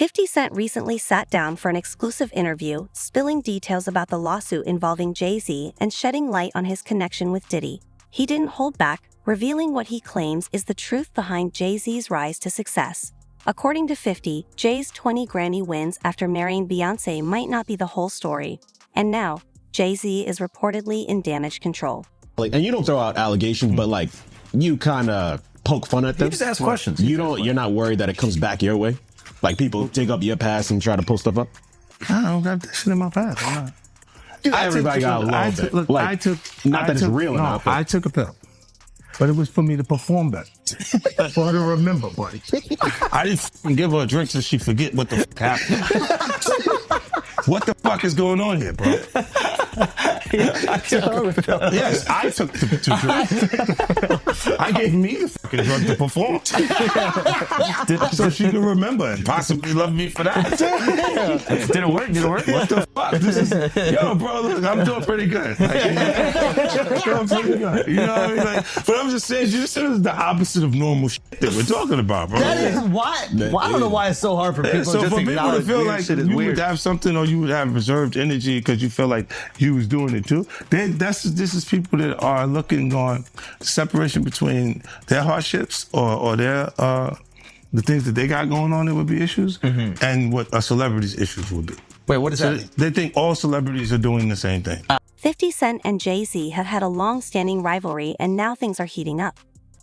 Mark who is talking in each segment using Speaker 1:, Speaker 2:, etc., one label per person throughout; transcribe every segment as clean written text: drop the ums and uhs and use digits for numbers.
Speaker 1: 50 Cent recently sat down for an exclusive interview, spilling details about the lawsuit involving Jay-Z and shedding light on his connection with Diddy. He didn't hold back, revealing what he claims is the truth behind Jay-Z's rise to success. According to 50, Jay's 20 Grammy wins after marrying Beyoncé might not be the whole story. And now, Jay-Z is reportedly in damage control.
Speaker 2: And you don't throw out allegations, but like, you kind of poke fun at them.
Speaker 3: You just ask questions.
Speaker 2: You're not worried that it comes back your way? Like people dig up your past and try to pull stuff up?
Speaker 4: I don't got that shit in my past. I'm not.
Speaker 2: Everybody got a little bit.
Speaker 4: Look,
Speaker 2: like, not that it's real enough.
Speaker 4: I took a pill. But it was for me to perform better. For her to remember, buddy. I didn't give her a drink so she forget what the fuck happened. What the fuck is going on here, bro? Yes, I took the drink. I gave me the fucking drug to perform. So she can remember and possibly love me for that.
Speaker 3: Did it work?
Speaker 4: What the fuck? Yo, bro, look, I'm doing pretty good. Like, I'm pretty good. You know what I mean? Like, but I'm just saying, you said it's the opposite of normal shit that we're talking about, bro.
Speaker 3: That is why. I don't know why it's so hard for people
Speaker 4: so
Speaker 3: just
Speaker 4: for
Speaker 3: to
Speaker 4: people to feel like you
Speaker 3: weird.
Speaker 4: would have something or you would have reserved energy because you feel like you was doing it too. This is people that are looking on separation between their hardships or their the things that they got going on that would be issues and what a celebrity's issues would be.
Speaker 3: Wait, what is that?
Speaker 4: They think all celebrities are doing the same thing.
Speaker 1: 50 Cent and Jay-Z have had a long-standing rivalry and now things are heating up.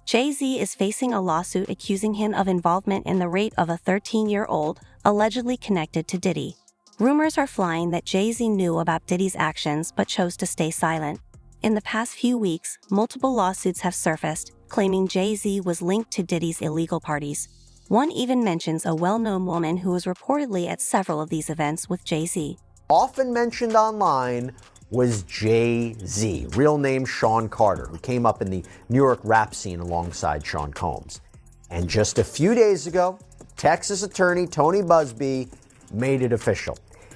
Speaker 1: Jay-Z is facing a lawsuit accusing him of involvement in the rape of a 13-year-old, allegedly connected to Diddy. Rumors are flying that Jay-Z knew about Diddy's actions but chose to stay silent. In the past few weeks, multiple lawsuits have surfaced, claiming Jay-Z was linked to Diddy's illegal parties. One even mentions a well-known woman who was reportedly at several of these events with Jay-Z.
Speaker 5: Often mentioned online was Jay-Z, real name Sean Carter, who came up in the New York rap scene alongside Sean Combs. And just a few days ago, Texas attorney Tony Busby made it official.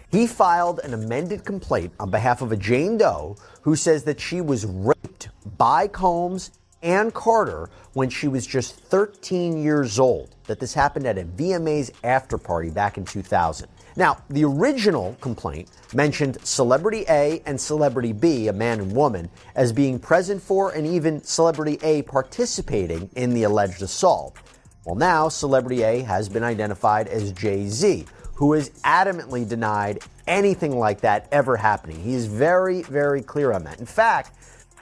Speaker 5: He filed an amended complaint on behalf of a Jane Doe who says that she was raped by Combs and Carter when she was just 13 years old, that this happened at a VMA's after party back in 2000. Now, the original complaint mentioned Celebrity A and Celebrity B, a man and woman, as being present for and even Celebrity A participating in the alleged assault. Well, now Celebrity A has been identified as Jay-Z, who has adamantly denied anything like that ever happening. He is very, very clear on that. In fact,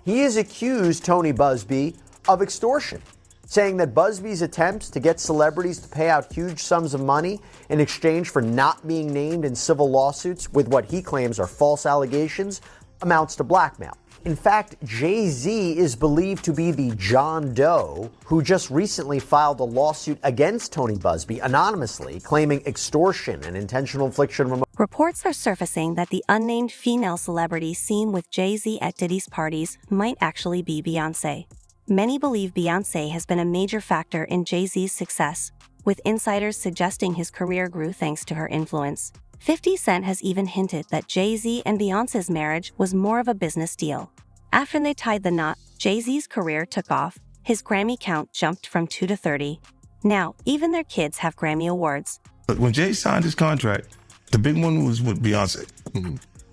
Speaker 5: he has accused Tony Busby of extortion, saying that Busby's attempts to get celebrities to pay out huge sums of money in exchange for not being named in civil lawsuits with what he claims are false allegations amounts to blackmail. In fact, Jay-Z is believed to be the John Doe who just recently filed a lawsuit against Tony Busby anonymously, claiming extortion and intentional infliction.
Speaker 1: Reports are surfacing that the unnamed female celebrity seen with Jay-Z at Diddy's parties might actually be Beyoncé. Many believe Beyoncé has been a major factor in Jay-Z's success, with insiders suggesting his career grew thanks to her influence. 50 Cent has even hinted that Jay-Z and Beyoncé's marriage was more of a business deal. After they tied the knot, Jay-Z's career took off. His Grammy count jumped from 2 to 30. Now, even their kids have Grammy awards.
Speaker 4: But when Jay signed his contract, the big one was with Beyonce.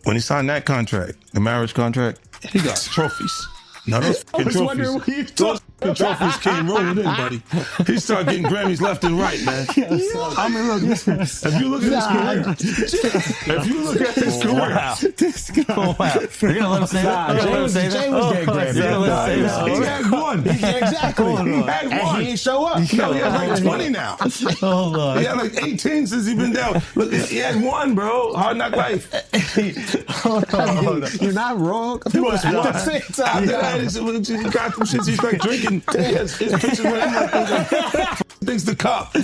Speaker 4: When he signed that contract, the marriage contract, he got trophies. Now those trophies came rolling in, buddy. He started getting Grammys left and right, man. I mean, look, if you look at his career,
Speaker 3: You're gonna let him say that?
Speaker 2: Jay was getting Grammys.
Speaker 4: He had one.
Speaker 2: Exactly.
Speaker 4: He had one.
Speaker 2: And he ain't show up.
Speaker 4: He has like 20 now.
Speaker 3: Hold on.
Speaker 4: He had like 18 since he's been down. Look, he had one, bro. Hard Knock Life.
Speaker 2: You're not wrong.
Speaker 4: He was one. At the same time. He got some shit. He's like drinking. His pictures with him like things the cup.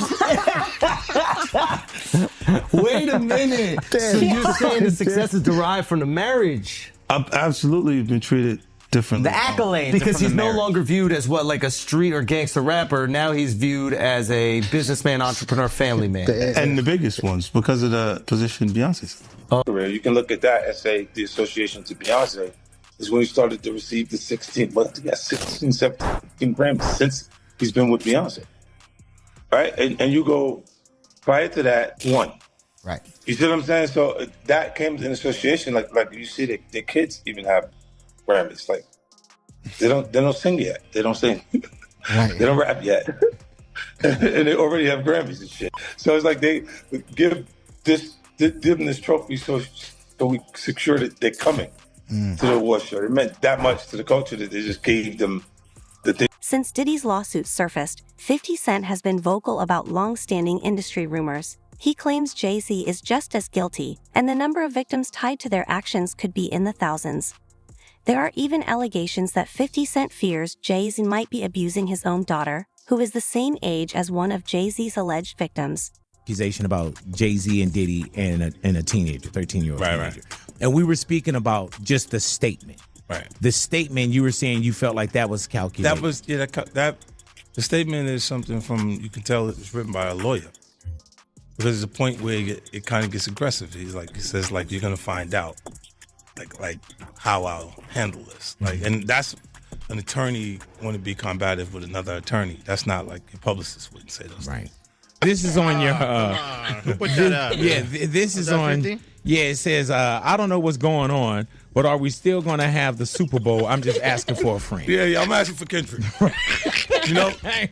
Speaker 3: Wait a minute. So you're saying the success is derived from the marriage?
Speaker 4: I've absolutely been treated differently.
Speaker 6: The accolades.
Speaker 3: Because he's no longer viewed as what, like a street or gangster rapper. Now he's viewed as a businessman, entrepreneur, family man.
Speaker 4: And the biggest ones because of the position Beyonce's.
Speaker 7: You can look at that and say the association to Beyonce is when he started to receive the 16 Grammys since he's been with Beyonce. Right? And you go, Prior to that, one.
Speaker 3: Right.
Speaker 7: You see what I'm saying? So that came in association. Like you see, the kids even have Grammys. Like they don't sing yet. They don't sing.
Speaker 3: Right.
Speaker 7: They don't rap yet, and they already have Grammys and shit. So it's like they give them this trophy so we secure that they're coming to the award show. It meant that much to the culture that they just gave them the thing.
Speaker 1: Since Diddy's lawsuit surfaced, 50 Cent has been vocal about long-standing industry rumors. He claims Jay-Z is just as guilty, and the number of victims tied to their actions could be in the thousands. There are even allegations that 50 Cent fears Jay-Z might be abusing his own daughter, who is the same age as one of Jay-Z's alleged victims.
Speaker 6: Accusation about Jay-Z and Diddy and a teenager, 13-year-old teenager.
Speaker 8: Right.
Speaker 6: And we were speaking about just the statement.
Speaker 8: Right.
Speaker 6: The statement, you were saying you felt like that was calculated.
Speaker 8: That was that the statement is something from, you can tell it's written by a lawyer. Because there's a point where it kind of gets aggressive. He says you're gonna find out like how I'll handle this. And that's an attorney want to be combative with another attorney. That's not like your publicist wouldn't say those things.
Speaker 6: This is on your
Speaker 9: Put that up.
Speaker 6: this is
Speaker 9: that
Speaker 6: on
Speaker 9: 50?
Speaker 6: Yeah, it says I don't know what's going on, but are we still gonna have the Super Bowl? I'm just asking for a friend.
Speaker 8: Yeah, I'm asking for Kendrick. You know, I'm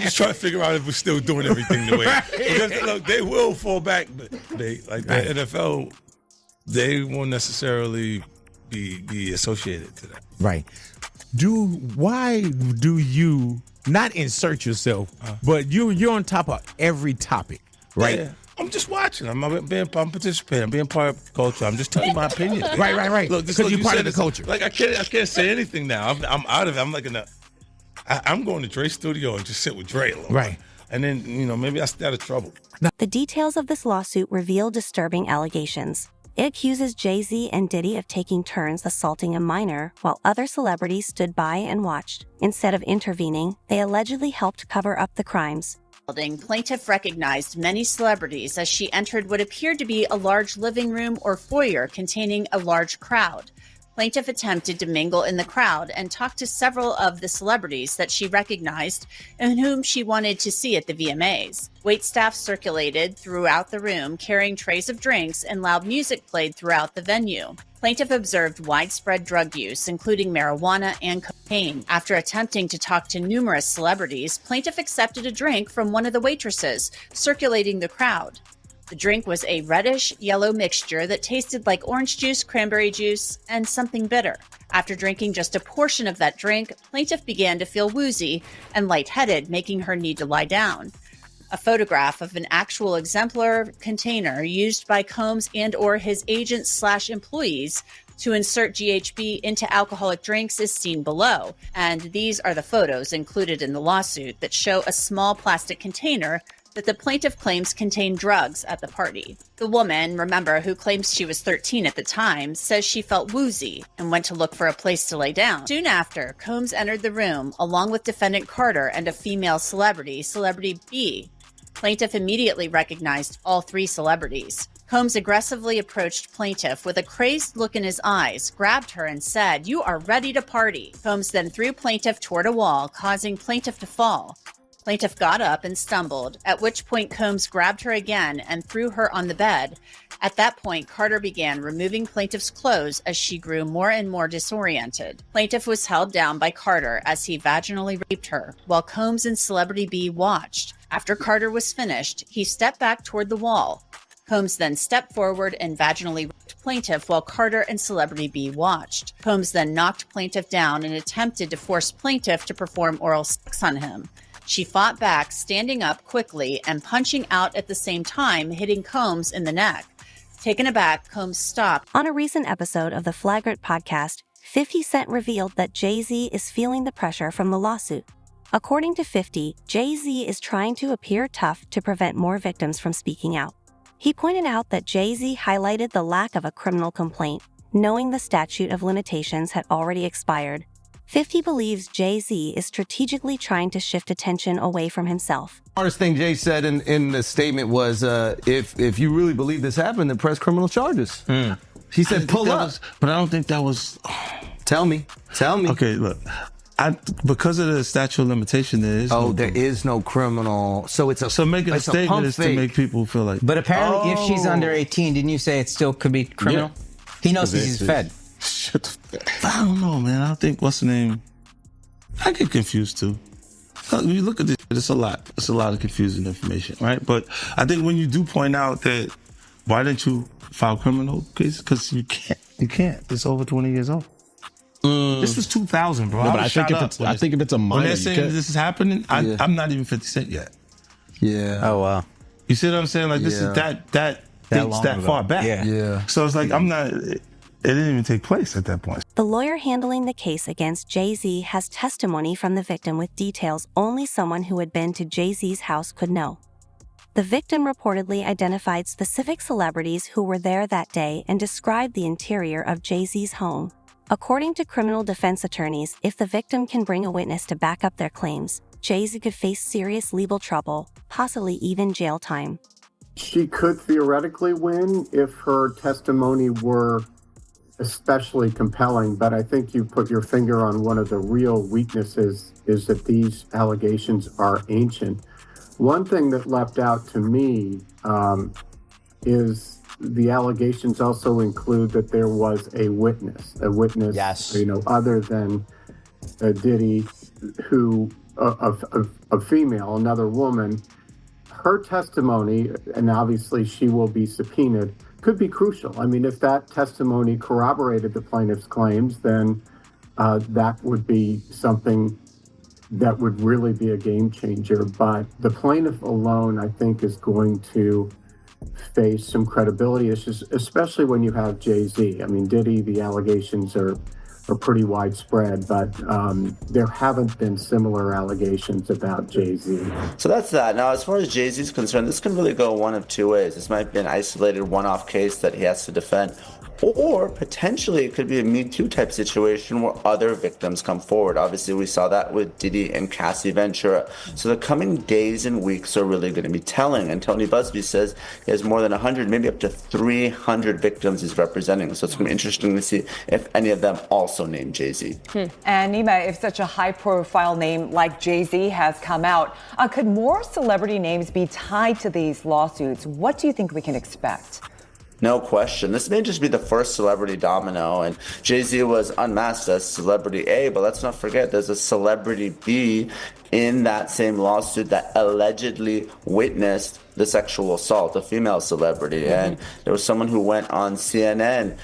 Speaker 8: just trying to figure out if we're still doing everything the way. Because look, they will fall back, but the NFL, they won't necessarily be associated to that.
Speaker 6: Right. Why do you not insert yourself, but you're on top of every topic, right?
Speaker 8: Yeah. I'm just watching. I'm participating. I'm being part of the culture. I'm just telling my opinion.
Speaker 6: Right.
Speaker 8: Look,
Speaker 6: Because you're part of the
Speaker 8: this,
Speaker 6: culture.
Speaker 8: Like I can't say anything now. I'm out of it. I'm like I'm going to Dre's studio and just sit with Dre a little.
Speaker 6: Right.
Speaker 8: And then, maybe I stay out of trouble.
Speaker 1: The details of this lawsuit reveal disturbing allegations. It accuses Jay-Z and Diddy of taking turns assaulting a minor while other celebrities stood by and watched. Instead of intervening, they allegedly helped cover up the crimes.
Speaker 10: Plaintiff recognized many celebrities as she entered what appeared to be a large living room or foyer containing a large crowd. Plaintiff attempted to mingle in the crowd and talk to several of the celebrities that she recognized and whom she wanted to see at the VMAs. Waitstaff circulated throughout the room, carrying trays of drinks, and loud music played throughout the venue. Plaintiff observed widespread drug use, including marijuana and cocaine. After attempting to talk to numerous celebrities, plaintiff accepted a drink from one of the waitresses, circulating the crowd. The drink was a reddish-yellow mixture that tasted like orange juice, cranberry juice, and something bitter. After drinking just a portion of that drink, plaintiff began to feel woozy and lightheaded, making her need to lie down. A photograph of an actual exemplar container used by Combs and/or his agents/employees to insert GHB into alcoholic drinks is seen below, and these are the photos included in the lawsuit that show a small plastic container that the plaintiff claims contained drugs at the party. The woman, remember, who claims she was 13 at the time, says she felt woozy and went to look for a place to lay down. Soon after, Combs entered the room along with defendant Carter and a female celebrity, Celebrity B. Plaintiff immediately recognized all three celebrities. Combs aggressively approached plaintiff with a crazed look in his eyes, grabbed her and said, "You are ready to party." Combs then threw plaintiff toward a wall, causing plaintiff to fall. Plaintiff got up and stumbled, at which point Combs grabbed her again and threw her on the bed. At that point, Carter began removing plaintiff's clothes as she grew more and more disoriented. Plaintiff was held down by Carter as he vaginally raped her, while Combs and Celebrity B watched. After Carter was finished, he stepped back toward the wall. Combs then stepped forward and vaginally raped plaintiff while Carter and Celebrity B watched. Combs then knocked plaintiff down and attempted to force plaintiff to perform oral sex on him. She fought back, standing up quickly and punching out at the same time, hitting Combs in the neck. Taken aback, Combs stopped.
Speaker 1: On a recent episode of the Flagrant podcast, 50 Cent revealed that Jay-Z is feeling the pressure from the lawsuit. According to 50, Jay-Z is trying to appear tough to prevent more victims from speaking out. He pointed out that Jay-Z highlighted the lack of a criminal complaint, knowing the statute of limitations had already expired. 50 believes Jay-Z is strategically trying to shift attention away from himself.
Speaker 3: The hardest thing Jay said in the statement was, if you really believe this happened, then press criminal charges. He said, pull up.
Speaker 4: But I don't think that was...
Speaker 3: Tell me.
Speaker 4: Okay, look. because of the statute of limitation, there is
Speaker 3: there is no criminal. So it's a
Speaker 4: so making a
Speaker 3: it's
Speaker 4: statement
Speaker 3: pump
Speaker 4: is to
Speaker 3: fake.
Speaker 4: make people feel like.
Speaker 11: But apparently, if she's under 18, didn't you say it still could be criminal?
Speaker 4: Yeah.
Speaker 11: He knows he's fed.
Speaker 4: Shut the I don't know, man. I think what's the name? I get confused too. When you look at this, it's a lot. It's a lot of confusing information, right? But I think when you do point out that, why didn't you file criminal cases? Because you can't. You can't. It's over 20 years old. This was 2000, bro.
Speaker 2: No, but I think if it's a minor,
Speaker 4: when they're saying this is happening, I'm not even 50 Cent yet.
Speaker 3: Yeah.
Speaker 11: Oh wow.
Speaker 4: You see what I'm saying? Like this is that dates that far back.
Speaker 3: Yeah.
Speaker 4: So it's like I'm not. It didn't even take place at that point.
Speaker 1: The lawyer handling the case against Jay-Z has testimony from the victim with details only someone who had been to Jay-Z's house could know. The victim reportedly identified specific celebrities who were there that day and described the interior of Jay-Z's home. According to criminal defense attorneys, if the victim can bring a witness to back up their claims, Jay-Z could face serious legal trouble, possibly even jail time.
Speaker 12: She could theoretically win if her testimony were especially compelling, but I think you put your finger on one of the real weaknesses is that these allegations are ancient. One thing that leapt out to me is the allegations also include that there was a witness,
Speaker 5: Yes.
Speaker 12: Other than Diddy, who, a female, another woman. Her testimony, and obviously she will be subpoenaed, could be crucial. I mean, if that testimony corroborated the plaintiff's claims, then that would be something that would really be a game changer. But the plaintiff alone, I think, is going to face some credibility issues, especially when you have Jay-Z. I mean, Diddy, the allegations are pretty widespread, but there haven't been similar allegations about Jay-Z.
Speaker 13: So that's that. Now, as far as Jay-Z is concerned, this can really go one of two ways. This might be an isolated one-off case that he has to defend, or potentially it could be a Me Too type situation where other victims come forward. Obviously, we saw that with Diddy and Cassie Ventura. So the coming days and weeks are really going to be telling. And Tony Busby says he has more than 100, maybe up to 300 victims he's representing. So it's going to be interesting to see if any of them also name Jay-Z.
Speaker 14: And Nima, if such a high-profile name like Jay-Z has come out, could more celebrity names be tied to these lawsuits? What do you think we can expect?
Speaker 13: No question. This may just be the first celebrity domino, and Jay-Z was unmasked as celebrity A, but let's not forget there's a celebrity B in that same lawsuit that allegedly witnessed the sexual assault, a female celebrity. And there was someone who went on CNN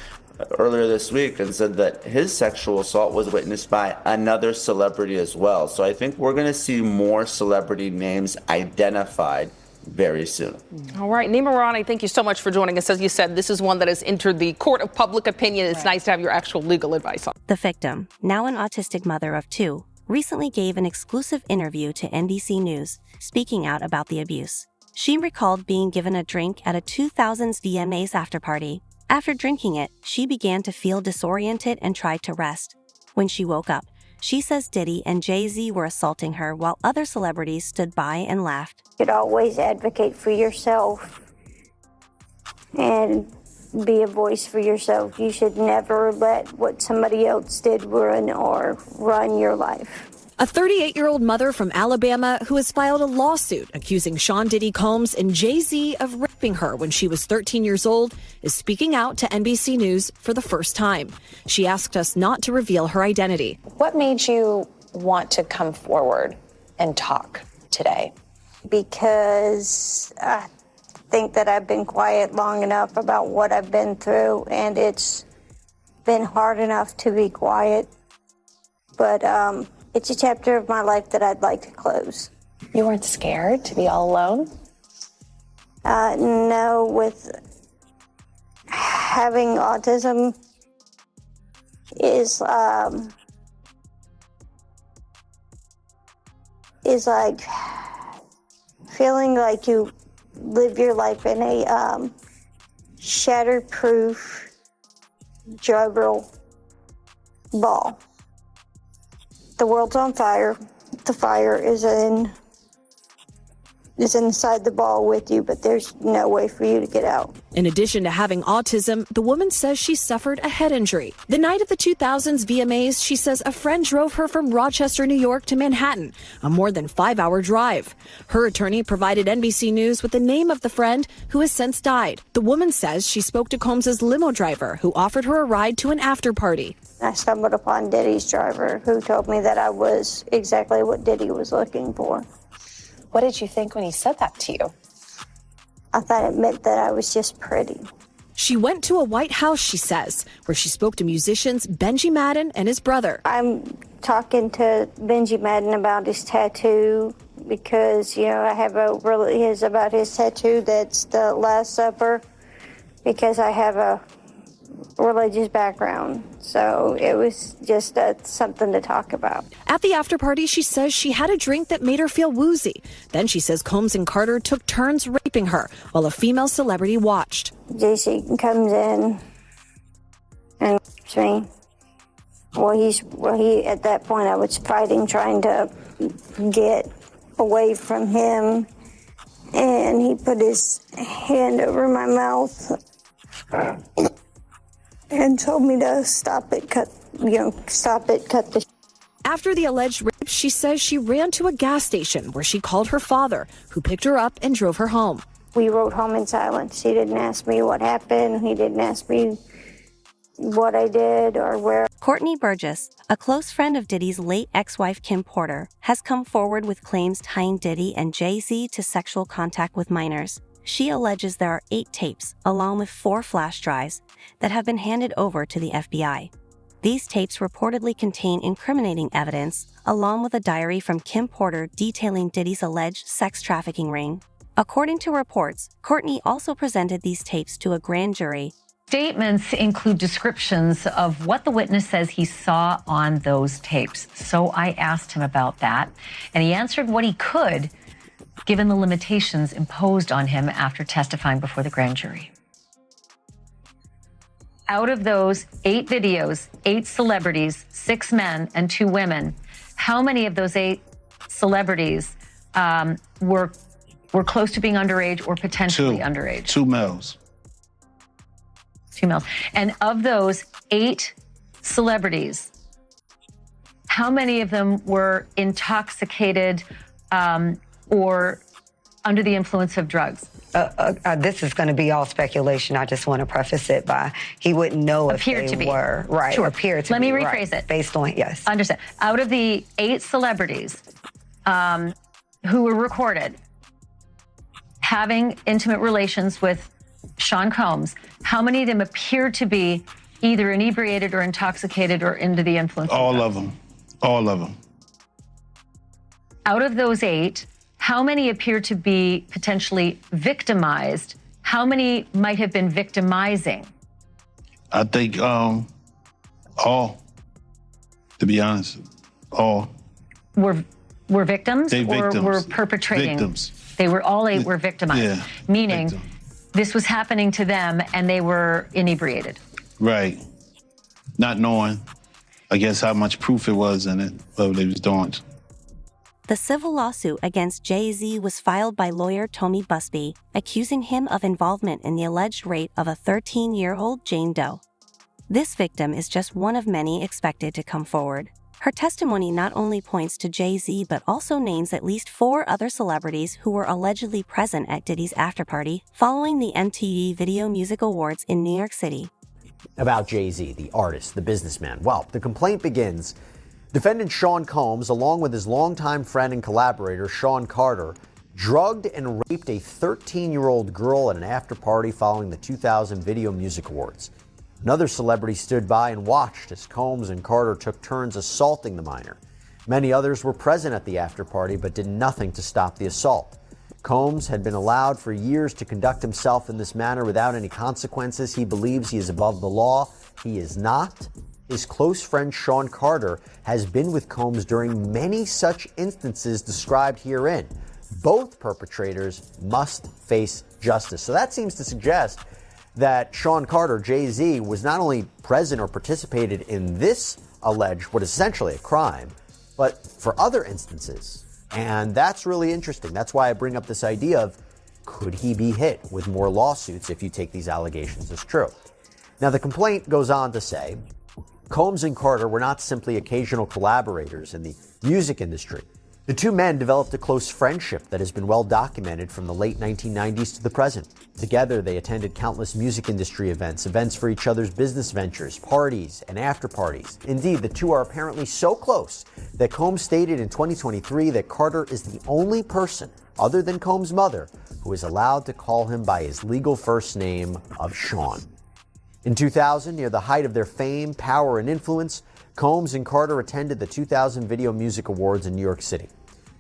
Speaker 13: earlier this week and said that his sexual assault was witnessed by another celebrity as well. So I think we're going to see more celebrity names identified very soon.
Speaker 15: All right, Nima Rani, thank you so much for joining us. As you said, this is one that has entered the court of public opinion. It's nice to have your actual legal advice on.
Speaker 1: The victim, now an autistic mother of two, recently gave an exclusive interview to NBC News, speaking out about the abuse. She recalled being given a drink at a 2000s VMAs afterparty. After drinking it, she began to feel disoriented and tried to rest. When she woke up, she says Diddy and Jay-Z were assaulting her while other celebrities stood by and laughed.
Speaker 16: You should always advocate for yourself and be a voice for yourself. You should never let what somebody else did run your life.
Speaker 17: A 38-year-old mother from Alabama who has filed a lawsuit accusing Sean Diddy Combs and Jay-Z of raping her when she was 13 years old is speaking out to NBC News for the first time. She asked us not to reveal her identity.
Speaker 18: What made you want to come forward and talk today?
Speaker 16: Because I think that I've been quiet long enough about what I've been through, and it's been hard enough to be quiet. But it's a chapter of my life that I'd like to close.
Speaker 18: You weren't scared to be all alone?
Speaker 16: No, with having autism is like feeling like you live your life in a shatterproof juggle ball. The world's on fire. The fire is is inside the ball with you, but there's no way for you to get out.
Speaker 17: In addition to having autism, the woman says she suffered a head injury. The night of the 2000s VMAs, she says a friend drove her from Rochester, New York to Manhattan, a more than 5-hour drive. Her attorney provided NBC News with the name of the friend who has since died. The woman says she spoke to Combs's limo driver, who offered her a ride to an after party.
Speaker 16: I stumbled upon Diddy's driver, who told me that I was exactly what Diddy was looking for.
Speaker 18: What did you think when he said that to you?
Speaker 16: I thought it meant that I was just pretty.
Speaker 17: She went to a White House, she says, where she spoke to musicians Benji Madden and his brother.
Speaker 16: I'm talking to Benji Madden about his tattoo because, I have about his tattoo that's the Last Supper, because I have a religious background. So it was just something to talk about.
Speaker 17: At the after party, she says she had a drink that made her feel woozy. Then she says Combs and Carter took turns raping her while a female celebrity watched.
Speaker 16: JC comes in and rapes me. He at that point I was fighting, trying to get away from him, and he put his hand over my mouth and told me to stop it, cut the.
Speaker 17: After the alleged rape, she says she ran to a gas station where she called her father, who picked her up and drove her home.
Speaker 16: We rode home in silence. He didn't ask me what happened. He didn't ask me what I did or where.
Speaker 1: Courtney Burgess, a close friend of Diddy's late ex-wife Kim Porter, has come forward with claims tying Diddy and Jay-Z to sexual contact with minors. She alleges there are 8 tapes, along with 4 flash drives, that have been handed over to the FBI. These tapes reportedly contain incriminating evidence, along with a diary from Kim Porter detailing Diddy's alleged sex trafficking ring. According to reports, Courtney also presented these tapes to a grand jury.
Speaker 19: Statements include descriptions of what the witness says he saw on those tapes. So I asked him about that, and he answered what he could, given the limitations imposed on him after testifying before the grand jury. Out of those 8 videos, 8 celebrities, 6 men and 2 women, how many of those 8 celebrities were close to being underage or potentially underage?
Speaker 7: 2 males.
Speaker 19: 2 males. And of those 8 celebrities, how many of them were intoxicated or under the influence of drugs?
Speaker 20: This is going to be all speculation. I just want to preface it by he wouldn't know if they were. Right.
Speaker 19: Sure.
Speaker 20: Appear to
Speaker 19: Let
Speaker 20: be.
Speaker 19: me rephrase it.
Speaker 20: Based on, yes.
Speaker 19: Understand. Out of the 8 celebrities who were recorded having intimate relations with Sean Combs, how many of them appeared to be either inebriated or intoxicated or under the influence?
Speaker 7: All of them. All of them.
Speaker 19: Out of those 8, how many appear to be potentially victimized? How many might have been victimizing?
Speaker 7: I think all, to be honest, all.
Speaker 19: Were victims
Speaker 7: They
Speaker 19: or
Speaker 7: victims.
Speaker 19: were perpetrating?
Speaker 7: Victims.
Speaker 19: They were all 8 were victimized.
Speaker 7: Yeah,
Speaker 19: meaning this was happening to them and they were inebriated.
Speaker 7: Right. Not knowing, I guess, how much proof it was in it, what they was doing.
Speaker 1: The civil lawsuit against Jay-Z was filed by lawyer Tommy Busby, accusing him of involvement in the alleged rape of a 13-year-old Jane Doe. This victim is just one of many expected to come forward. Her testimony not only points to Jay-Z but also names at least 4 other celebrities who were allegedly present at Diddy's afterparty following the MTV Video Music Awards in New York City.
Speaker 5: About Jay-Z, the artist, the businessman. Well, the complaint begins. Defendant Sean Combs, along with his longtime friend and collaborator, Sean Carter, drugged and raped a 13-year-old girl at an after-party following the 2000 Video Music Awards. Another celebrity stood by and watched as Combs and Carter took turns assaulting the minor. Many others were present at the after-party but did nothing to stop the assault. Combs had been allowed for years to conduct himself in this manner without any consequences. He believes he is above the law. He is not. His close friend Sean Carter has been with Combs during many such instances described herein. Both perpetrators must face justice. So that seems to suggest that Sean Carter, Jay-Z, was not only present or participated in this alleged, what is essentially a crime, but for other instances And that's really interesting. That's why I bring up this idea of, could he be hit with more lawsuits if you take these allegations as true? Now, the complaint goes on to say, Combs and Carter were not simply occasional collaborators in the music industry. The two men developed a close friendship that has been well documented from the late 1990s to the present. Together, they attended countless music industry events for each other's business ventures, parties, and after parties. Indeed, the two are apparently so close that Combs stated in 2023 that Carter is the only person, other than Combs' mother, who is allowed to call him by his legal first name of Sean. In 2000, near the height of their fame, power, and influence, Combs and Carter attended the 2000 Video Music Awards in New York City.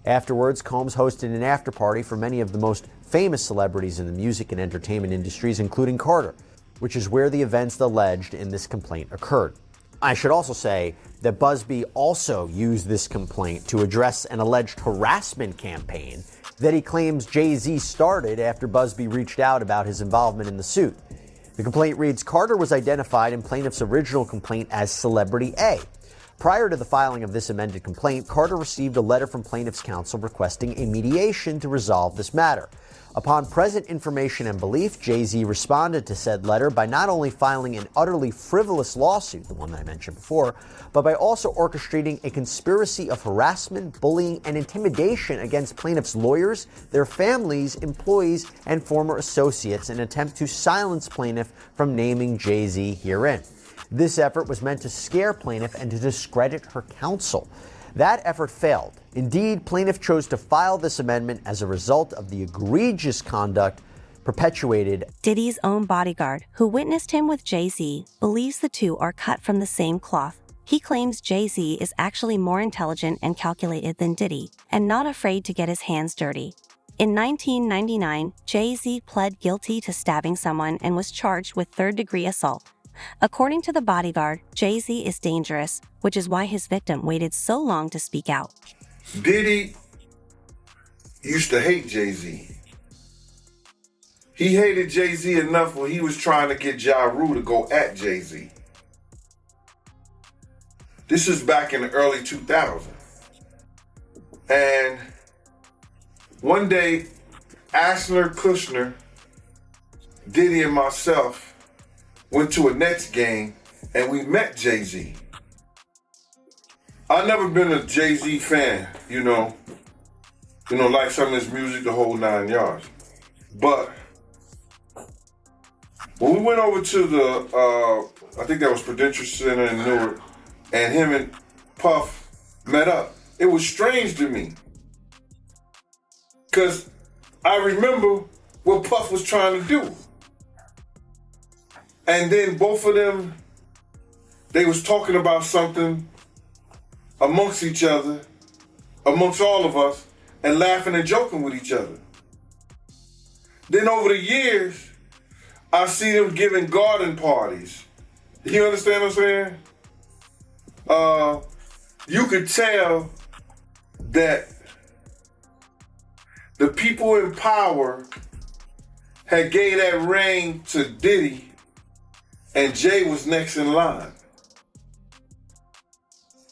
Speaker 5: Afterwards, Combs hosted an after-party for many of the most famous celebrities in the music and entertainment industries, including Carter, which is where the events alleged in this complaint occurred. I should also say that Busby also used this complaint to address an alleged harassment campaign that he claims Jay-Z started after Busby reached out about his involvement in the suit. The complaint reads, Carter was identified in plaintiff's original complaint as Celebrity A. Prior to the filing of this amended complaint, Carter received a letter from plaintiff's counsel requesting a mediation to resolve this matter. Upon present information and belief, Jay-Z responded to said letter by not only filing an utterly frivolous lawsuit, the one that I mentioned before, but by also orchestrating a conspiracy of harassment, bullying, and intimidation against plaintiffs' lawyers, their families, employees, and former associates in an attempt to silence plaintiff from naming Jay-Z herein. This effort was meant to scare plaintiff and to discredit her counsel. That effort failed. Indeed, plaintiff chose to file this amendment as a result of the egregious conduct perpetuated.
Speaker 1: Diddy's own bodyguard, who witnessed him with Jay-Z, believes the two are cut from the same cloth. He claims Jay-Z is actually more intelligent and calculated than Diddy, and not afraid to get his hands dirty. In 1999, Jay-Z pled guilty to stabbing someone and was charged with third-degree assault. According to the bodyguard, Jay-Z is dangerous, which is why his victim waited so long to speak out.
Speaker 21: Diddy used to hate Jay-Z. He hated Jay-Z enough when he was trying to get Ja Rule to go at Jay-Z. This is back in the early 2000s. And one day, Asner, Kushner, Diddy, and myself went to a Nets game and we met Jay-Z. I've never been a Jay-Z fan, like some of his music, the whole 9 yards. But when we went over to the, I think that was Prudential Center in Newark, and him and Puff met up, it was strange to me. Because I remember what Puff was trying to do. And then both of them, they was talking about something amongst each other, amongst all of us, and laughing and joking with each other. Then over the years, I see them giving garden parties. You understand what I'm saying? You could tell that the people in power had gave that ring to Diddy, and Jay was next in line.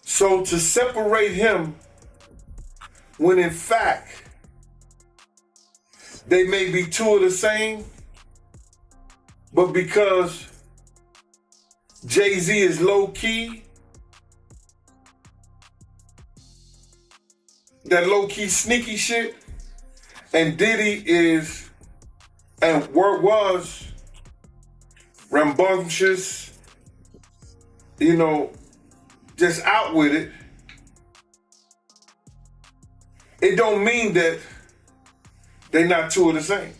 Speaker 21: So to separate him, when in fact, they may be two of the same, but because Jay-Z is low-key, that low-key sneaky shit, and Diddy is, and was, rambunctious, just out with it. It don't mean that they're not two of the same.